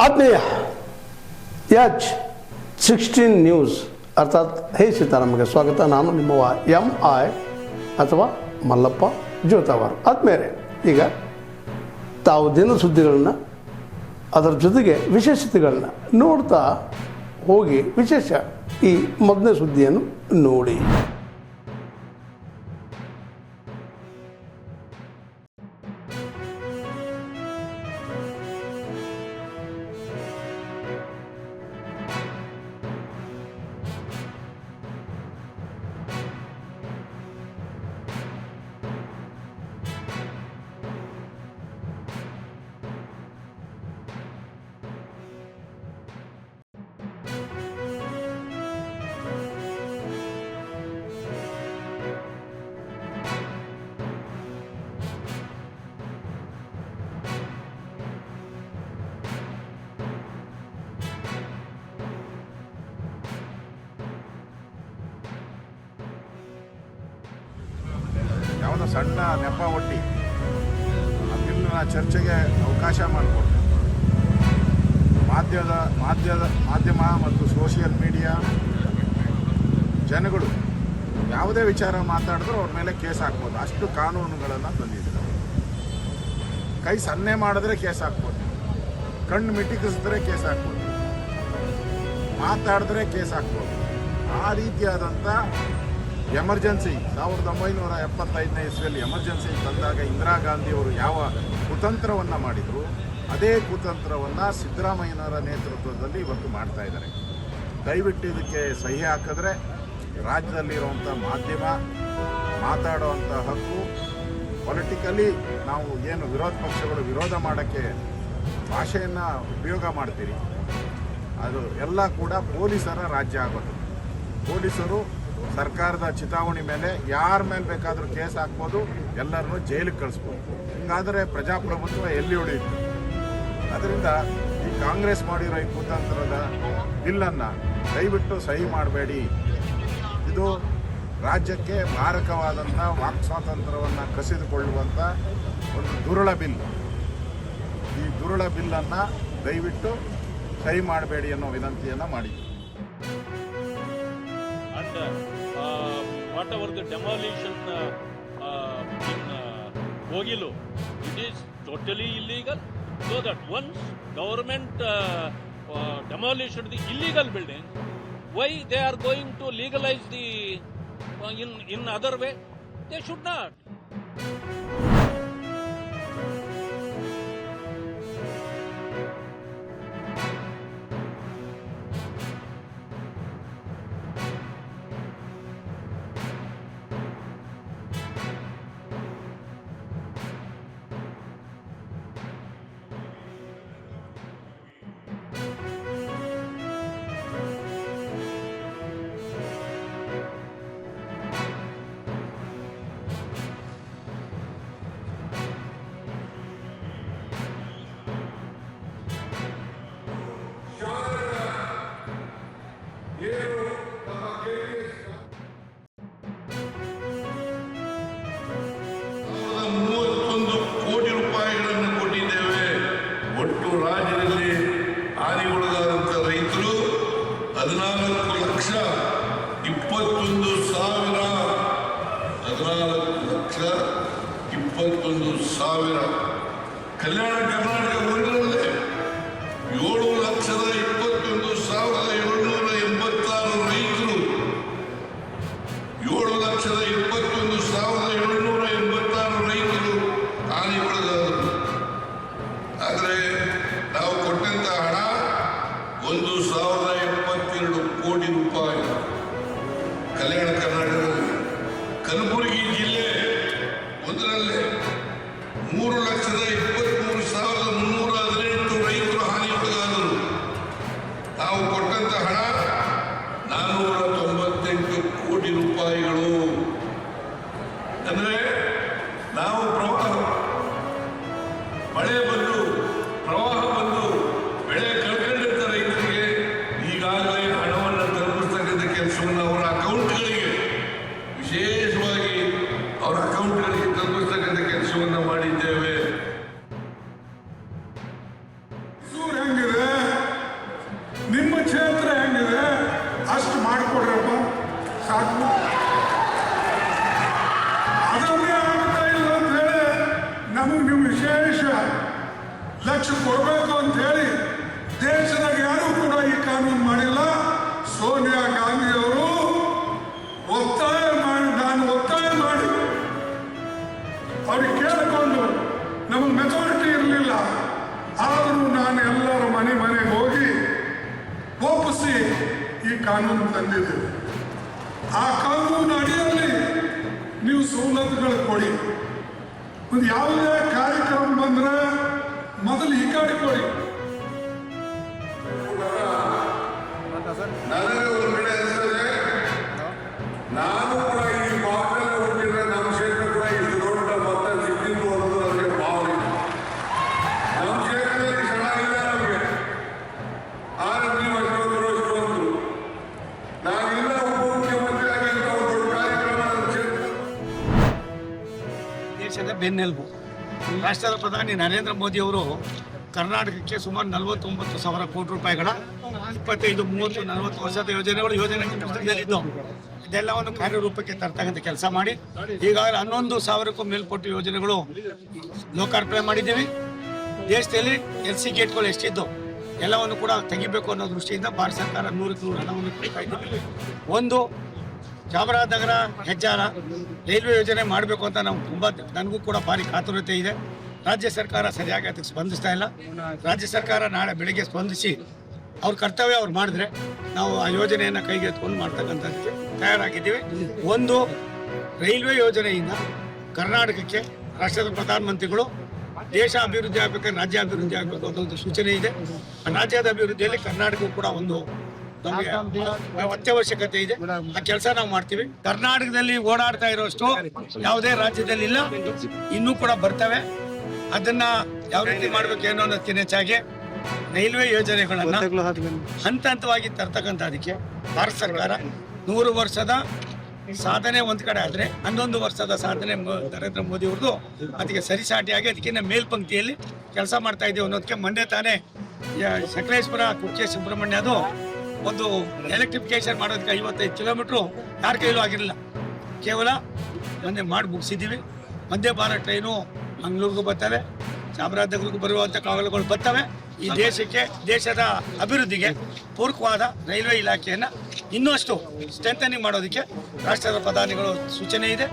ಆತ್ಮೀಯ H16 news ಅರ್ಥಾತ್ ಹೇ ಸೀತಾರಾಮಗೆ ಸ್ವಾಗತ. ನಾನು ನಿಮ್ಮವ MI ಅಥವಾ ಮಲ್ಲಪ್ಪ ಜೋತಾವಾರ್. ಆದ್ಮೇಲೆ ಈಗ ತಾವು ದಿನ ಸುದ್ದಿಗಳನ್ನ ಅದರ ಜೊತೆಗೆ ವಿಶೇಷತೆಗಳನ್ನ ನೋಡ್ತಾ ಹೋಗಿ ವಿಶೇಷ ಈ ಮೊದಲನೇ ಸುದ್ದಿಯನ್ನು ನೋಡಿ. ಯಾವುದೋ ಸಣ್ಣ ನೆಪ ಒಡ್ಡಿ ಆ ಬಿಲ್ನ ಚರ್ಚೆಗೆ ಅವಕಾಶ ಮಾಡಿಕೊಟ್ಟು ಮಾಧ್ಯಮ ಮತ್ತು ಸೋಷಿಯಲ್ ಮೀಡಿಯಾ ಜನಗಳು ಯಾವುದೇ ವಿಚಾರ ಮಾತಾಡಿದ್ರೂ ಅವ್ರ ಮೇಲೆ ಕೇಸ್ ಹಾಕ್ಬೋದು. ಅಷ್ಟು ಕಾನೂನುಗಳನ್ನು ತಂದಿದ್ದಾರೆ. ಕೈ ಸನ್ನೆ ಮಾಡಿದ್ರೆ ಕೇಸ್ ಹಾಕ್ಬೋದು, ಕಣ್ಣು ಮಿಟಿಕಿಸಿದ್ರೆ ಕೇಸ್ ಹಾಕ್ಬೋದು, ಮಾತಾಡಿದ್ರೆ ಕೇಸ್ ಹಾಕ್ಬೋದು. ಆ ರೀತಿಯಾದಂಥ ಎಮರ್ಜೆನ್ಸಿ 1975ನೇ ಇಸ್ವಿಯಲ್ಲಿ ಎಮರ್ಜೆನ್ಸಿ ತಂದಾಗ ಇಂದಿರಾ ಗಾಂಧಿಯವರು ಯಾವ ಕುತಂತ್ರವನ್ನು ಮಾಡಿದರು, ಅದೇ ಕುತಂತ್ರವನ್ನು ಸಿದ್ದರಾಮಯ್ಯನವರ ನೇತೃತ್ವದಲ್ಲಿ ಇವತ್ತು ಮಾಡ್ತಾ ಇದ್ದಾರೆ. ದಯವಿಟ್ಟು ಇದಕ್ಕೆ ಸಹಿ ಹಾಕಿದ್ರೆ ರಾಜ್ಯದಲ್ಲಿರುವಂಥ ಮಾಧ್ಯಮ ಮಾತಾಡುವಂಥ ಹಕ್ಕು, ಪೊಲಿಟಿಕಲಿ ನಾವು ಏನು ವಿರೋಧ ಪಕ್ಷಗಳು ವಿರೋಧ ಮಾಡೋಕ್ಕೆ ಭಾಷೆಯನ್ನು ಉಪಯೋಗ ಮಾಡ್ತೀರಿ, ಅದು ಎಲ್ಲ ಕೂಡ ಪೊಲೀಸರ ರಾಜ್ಯ ಆಗೋದು. ಪೊಲೀಸರು ಸರ್ಕಾರದ ಚಿತಾವಣೆ ಮೇಲೆ ಯಾರ ಮೇಲೆ ಬೇಕಾದರೂ ಕೇಸ್ ಹಾಕ್ಬೋದು, ಎಲ್ಲರನ್ನೂ ಜೈಲಿಗೆ ಕಳಿಸ್ಬೋದು. ಹಿಂಗಾದರೆ ಪ್ರಜಾಪ್ರಭುತ್ವ ಎಲ್ಲಿ ಉಳಿಯುತ್ತೆ? ಅದರಿಂದ ಈ ಕಾಂಗ್ರೆಸ್ ಮಾಡಿರೋ ಈ ಕುತಂತ್ರದ ಬಿಲ್ಲನ್ನು ದಯವಿಟ್ಟು ಸಹಿ ಮಾಡಬೇಡಿ. ಇದು ರಾಜ್ಯಕ್ಕೆ ಮಾರಕವಾದಂಥ ವಾಕ್ ಸ್ವಾತಂತ್ರ್ಯವನ್ನು ಕಸಿದುಕೊಳ್ಳುವಂಥ ಒಂದು ದುರುಳ ಬಿಲ್. ಈ ದುರುಳ ಬಿಲ್ಲನ್ನು ದಯವಿಟ್ಟು ಸಹಿ ಮಾಡಬೇಡಿ ಅನ್ನೋ ವಿನಂತಿಯನ್ನು ಮಾಡಿದ್ದೀವಿ. Whatever the demolition in Kogilo, it is totally illegal. So that once government demolished the illegal building, why they are going to legalize the in other way? They should not. ಕಾನೂನು ತಂದಿದ್ದೀವಿ. ಆ ಕಾನೂನು ಅಡಿಯಲ್ಲಿ ನೀವು ಸವಲತ್ತುಗಳು ಕೊಡಿ. ಒಂದು ಯಾವುದೇ ಕಾರ್ಯಕ್ರಮ ಬಂದ್ರೆ ಮೊದಲು ಈ ಕಡೆ ಕೊಡಿ. ನನಗೆ ಒಂದು ಕಡೆ ಅನಿಸ್ತದೆ, ನಾನು ಕೂಡ ಈ ಭಾಗದಲ್ಲಿ ಹುಟ್ಟಿದ್ರೆ ನಮ್ಮ ಕ್ಷೇತ್ರ ಕೂಡ ಇಷ್ಟು ದೊಡ್ಡ ಮೊತ್ತ ಸಿಕ್ಕಿದ್ದು ಅನ್ನೋದು ನನಗೆ ಭಾವನೆ. ನಮ್ಮ ಕ್ಷೇತ್ರದಲ್ಲಿ ಕ್ಷಣ ಇಲ್ಲ ನಮಗೆ. ಆರೋಗ್ಯ ವರ್ಷ ನಾನಿಲ್ಲ ಉಪಮುಖ್ಯಮಂತ್ರಿ ಆಗಿ ಅಂತ ಒಂದು ದೊಡ್ಡ ಕಾರ್ಯಕ್ರಮ ನಮ್ಮ ಕ್ಷೇತ್ರ. ದೇಶದ ಬೆನ್ನೆಲುಬು ರಾಷ್ಟ್ರದ ಪ್ರಧಾನಿ ನರೇಂದ್ರ ಮೋದಿ ಅವರು ಕರ್ನಾಟಕಕ್ಕೆ ಸುಮಾರು 49,000 ಕೋಟಿ ರೂಪಾಯಿಗಳ 25, 30, 40 ವರ್ಷದ ಯೋಜನೆ ಪುಸ್ತಕದಲ್ಲಿದ್ದು ಇದೆಲ್ಲವನ್ನು ಕಾರ್ಯರೂಪಕ್ಕೆ ತರ್ತಕ್ಕಂಥ ಕೆಲಸ ಮಾಡಿ ಈಗಾಗಲೇ 11,000ಕ್ಕೂ ಮೇಲ್ಪಟ್ಟು ಯೋಜನೆಗಳು ಲೋಕಾರ್ಪಣೆ ಮಾಡಿದ್ದೀವಿ. ದೇಶದಲ್ಲಿ LC ಗೇಟ್ಗಳು ಎಷ್ಟಿದ್ದು ಎಲ್ಲವನ್ನು ಕೂಡ ತೆಗಿಬೇಕು ಅನ್ನೋ ದೃಷ್ಟಿಯಿಂದ ಭಾರತ ಸರ್ಕಾರ 100ಕ್ಕೆ 100 ಹಣವನ್ನು ಕೊಡ್ತಾ ಇದ್ದೀವಿ. ಒಂದು ಚಾಮರಾಜನಗರ ಹೆಜ್ಜಾರ ರೈಲ್ವೆ ಯೋಜನೆ ಮಾಡಬೇಕು ಅಂತ ನನಗೂ ಕೂಡ ಭಾರಿ ಕಾತುರತೆ ಇದೆ. ರಾಜ್ಯ ಸರ್ಕಾರ ಸರಿಯಾಗಿ ಅದಕ್ಕೆ ಸ್ಪಂದಿಸ್ತಾ ಇಲ್ಲ. ರಾಜ್ಯ ಸರ್ಕಾರ ನಾಳೆ ಬೆಳಗ್ಗೆ ಸ್ಪಂದಿಸಿ ಅವ್ರ ಕರ್ತವ್ಯ ಅವ್ರು ಮಾಡಿದ್ರೆ ನಾವು ಆ ಯೋಜನೆಯನ್ನು ಕೈಗೆತ್ತಿಕೊಂಡು ಮಾಡ್ತಕ್ಕಂಥದ್ದಕ್ಕೆ ತಯಾರಾಗಿದ್ದೀವಿ. ಒಂದು ರೈಲ್ವೆ ಯೋಜನೆಯಿಂದ ಕರ್ನಾಟಕಕ್ಕೆ ರಾಷ್ಟ್ರದ ಪ್ರಧಾನಮಂತ್ರಿಗಳು ದೇಶ ಅಭಿವೃದ್ಧಿ ಆಗಬೇಕಾದ್ರೆ ರಾಜ್ಯ ಅಭಿವೃದ್ಧಿ ಆಗಬೇಕು ಅನ್ನೋ ಒಂದು ಸೂಚನೆ ಇದೆ. ರಾಜ್ಯದ ಅಭಿವೃದ್ಧಿಯಲ್ಲಿ ಕರ್ನಾಟಕವೂ ಕೂಡ ಒಂದು ನಮಗೆ ಅತ್ಯವಶ್ಯಕತೆ ಇದೆ. ಆ ಕೆಲಸ ನಾವು ಮಾಡ್ತೀವಿ. ಕರ್ನಾಟಕದಲ್ಲಿ ಓಡಾಡ್ತಾ ಇರೋಷ್ಟು ಯಾವುದೇ ರಾಜ್ಯದಲ್ಲಿ ಇಲ್ಲ, ಇನ್ನೂ ಕೂಡ ಬರ್ತವೆ. ಅದನ್ನ ಯಾವ ರೀತಿ ಮಾಡ್ಬೇಕು ಏನೋ ಅನ್ನೋದಕ್ಕಿಂತ ಹೆಚ್ಚಾಗಿ ರೈಲ್ವೆ ಯೋಜನೆಗಳನ್ನ ಹಂತ ಹಂತವಾಗಿ ತರ್ತಕ್ಕಂಥದಕ್ಕೆ ಭಾರತ ಸರ್ಕಾರ 100 ವರ್ಷದ ಸಾಧನೆ ಒಂದು ಕಡೆ ಆದರೆ 11 ವರ್ಷದ ಸಾಧನೆ ನರೇಂದ್ರ ಮೋದಿ ಅವ್ರದ್ದು ಅದಕ್ಕೆ ಸರಿಸಾಟಿಯಾಗಿ ಅದಕ್ಕಿಂತ ಮೇಲ್ಪಂಕ್ತಿಯಲ್ಲಿ ಕೆಲಸ ಮಾಡ್ತಾ ಇದ್ದೀವಿ ಅನ್ನೋದಕ್ಕೆ ಮೊನ್ನೆ ತಾನೇ ಸಕಲೇಶ್ಪುರ ಕುಕ್ಕೆ ಸುಬ್ರಹ್ಮಣ್ಯ ಅದು ಒಂದು ಎಲೆಕ್ಟ್ರಿಫಿಕೇಶನ್ ಮಾಡೋದಕ್ಕೆ 55 ಕಿಲೋಮೀಟ್ರು ಯಾರ ಕೈಲೂ ಆಗಿರಲಿಲ್ಲ. ಕೇವಲ ಮೊನ್ನೆ ಮಾಡಿ ಮುಗಿಸಿದ್ದೀವಿ. ವಂದೇ ಭಾರತ್ ಟ್ರೈನು ಮಂಗಳೂರಿಗೂ ಬರ್ತವೆ, ಚಾಮರಾಜನಗರಕ್ಕೂ ಬರುವಂಥ ಕಾವಲುಗಳು ಬರ್ತವೆ. ಈ ದೇಶದ ಅಭಿವೃದ್ಧಿಗೆ ಪೂರಕವಾದ ರೈಲ್ವೆ ಇಲಾಖೆಯನ್ನು ಇನ್ನಷ್ಟು ಸ್ಟ್ರೆಂಥನಿಂಗ್ ಮಾಡೋದಕ್ಕೆ ರಾಷ್ಟ್ರದ ಪ್ರಧಾನಿಗಳು ಸೂಚನೆ ಇದೆ.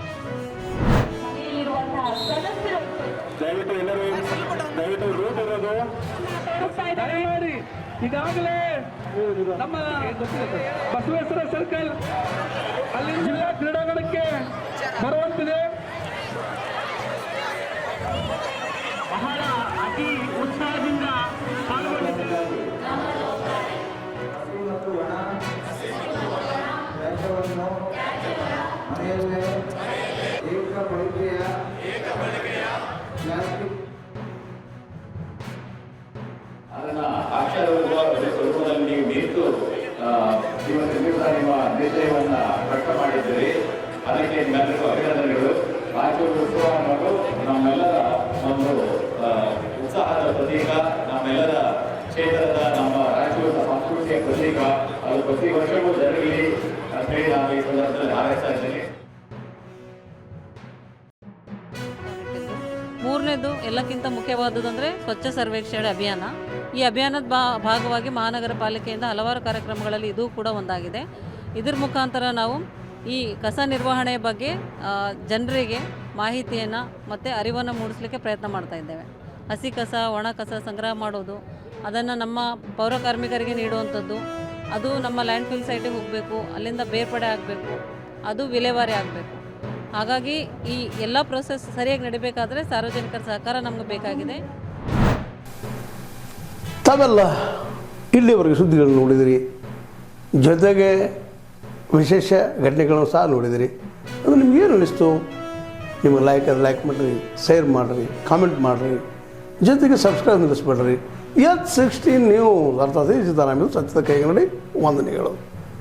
ಈಗಾಗಲೇ ನಮ್ಮ ಬಸವೇಶ್ವರ ಸರ್ಕಲ್ ಅಲ್ಲಿ ಜಿಲ್ಲಾ ಕ್ರೀಡಾಂಗಣಕ್ಕೆ ಬರುವಂತಿದೆ. ಬಹಳ ಅತಿ ಉತ್ಸಾಹದಿಂದ ಪಾಲ್ಗೊಂಡಿದ್ದಾರೆ. ಅದನ್ನ ಅಕ್ಷರ ಸ್ವರೂಪದಲ್ಲಿ ನೀವು ನಿಂತು ಇವತ್ತು ನಿಮ್ಮ ನಿಶ್ಚಯವನ್ನ ವ್ಯಕ್ತ ಮಾಡಿದ್ದೀರಿ. ಅದಕ್ಕೆ ನಿಮ್ಮೆಲ್ಲರಿಗೂ ಅಭಿನಂದನೆಗಳು. ರಾಯಚೂರು ಉತ್ಸವ ಅನ್ನೋದು ನಮ್ಮೆಲ್ಲರ ಒಂದು ಉತ್ಸಾಹದ ಪ್ರತೀಕ, ನಮ್ಮೆಲ್ಲರ ಕ್ಷೇತ್ರದ ನಮ್ಮ ರಾಯಚೂರಿನ ಸಂಸ್ಕೃತಿಯ ಪ್ರತೀಕ. ಅದು ಪ್ರತಿ ವರ್ಷವೂ ಜರಗಲಿ ಅಂತೇಳಿ ನಾನು ಈ ಸಂದರ್ಭದಲ್ಲಿ ಹಾರೈಸ್ತಾ ಇದ್ದೀನಿ. ಮೂರನೇದು ಎಲ್ಲಕ್ಕಿಂತ ಮುಖ್ಯವಾದುದಂದರೆ ಸ್ವಚ್ಛ ಸರ್ವೇಕ್ಷಣೆ ಅಭಿಯಾನ. ಈ ಅಭಿಯಾನದ ಭಾಗವಾಗಿ ಮಹಾನಗರ ಪಾಲಿಕೆಯಿಂದ ಹಲವಾರು ಕಾರ್ಯಕ್ರಮಗಳಲ್ಲಿ ಇದು ಕೂಡ ಒಂದಾಗಿದೆ. ಇದರ ಮುಖಾಂತರ ನಾವು ಈ ಕಸ ನಿರ್ವಹಣೆ ಬಗ್ಗೆ ಜನರಿಗೆ ಮಾಹಿತಿಯನ್ನು ಮತ್ತು ಅರಿವನ್ನು ಮೂಡಿಸಲಿಕ್ಕೆ ಪ್ರಯತ್ನ ಮಾಡ್ತಾ ಇದ್ದೇವೆ. ಹಸಿ ಕಸ, ಒಣ ಕಸ ಸಂಗ್ರಹ ಮಾಡೋದು, ಅದನ್ನು ನಮ್ಮ ಪೌರ ಕಾರ್ಮಿಕರಿಗೆ ನೀಡುವಂಥದ್ದು, ಅದು ನಮ್ಮ ಲ್ಯಾಂಡ್ ಫಿಲ್ ಸೈಟಿಗೆ ಹೋಗಬೇಕು, ಅಲ್ಲಿಂದ ಬೇರ್ಪಡೆ ಆಗಬೇಕು, ಅದು ವಿಲೇವಾರಿ ಆಗಬೇಕು. ಹಾಗಾಗಿ ಈ ಎಲ್ಲ ಪ್ರೊಸೆಸ್ ಸರಿಯಾಗಿ ನಡಿಬೇಕಾದರೆ ಸಾರ್ವಜನಿಕರ ಸಹಕಾರ ನಮಗೆ ಬೇಕಾಗಿದೆ. ತಾವೆಲ್ಲ ಇಲ್ಲಿವರೆಗೆ ಸುದ್ದಿಗಳನ್ನು ನೋಡಿದಿರಿ, ಜೊತೆಗೆ ವಿಶೇಷ ಘಟನೆಗಳನ್ನು ಸಹ ನೋಡಿದಿರಿ. ಅದು ನಿಮ್ಗೇನು ಅನ್ನಿಸ್ತು? ನಿಮಗೆ ಲೈಕ್ ಮಾಡಿರಿ, ಶೇರ್ ಮಾಡಿರಿ, ಕಾಮೆಂಟ್ ಮಾಡಿರಿ, ಜೊತೆಗೆ ಸಬ್ಸ್ಕ್ರೈಬ್ ನಿಲ್ಲಿಸ್ಬೇಡ್ರಿ. H16 ನ್ಯೂಸ್ ಅರ್ಥಾತ್ ಸಿದ್ದರಾಮಯ್ಯ ಸತ್ಯದ ಕೈಗನ್ನಡಿ ವಂದನೆಗಳು.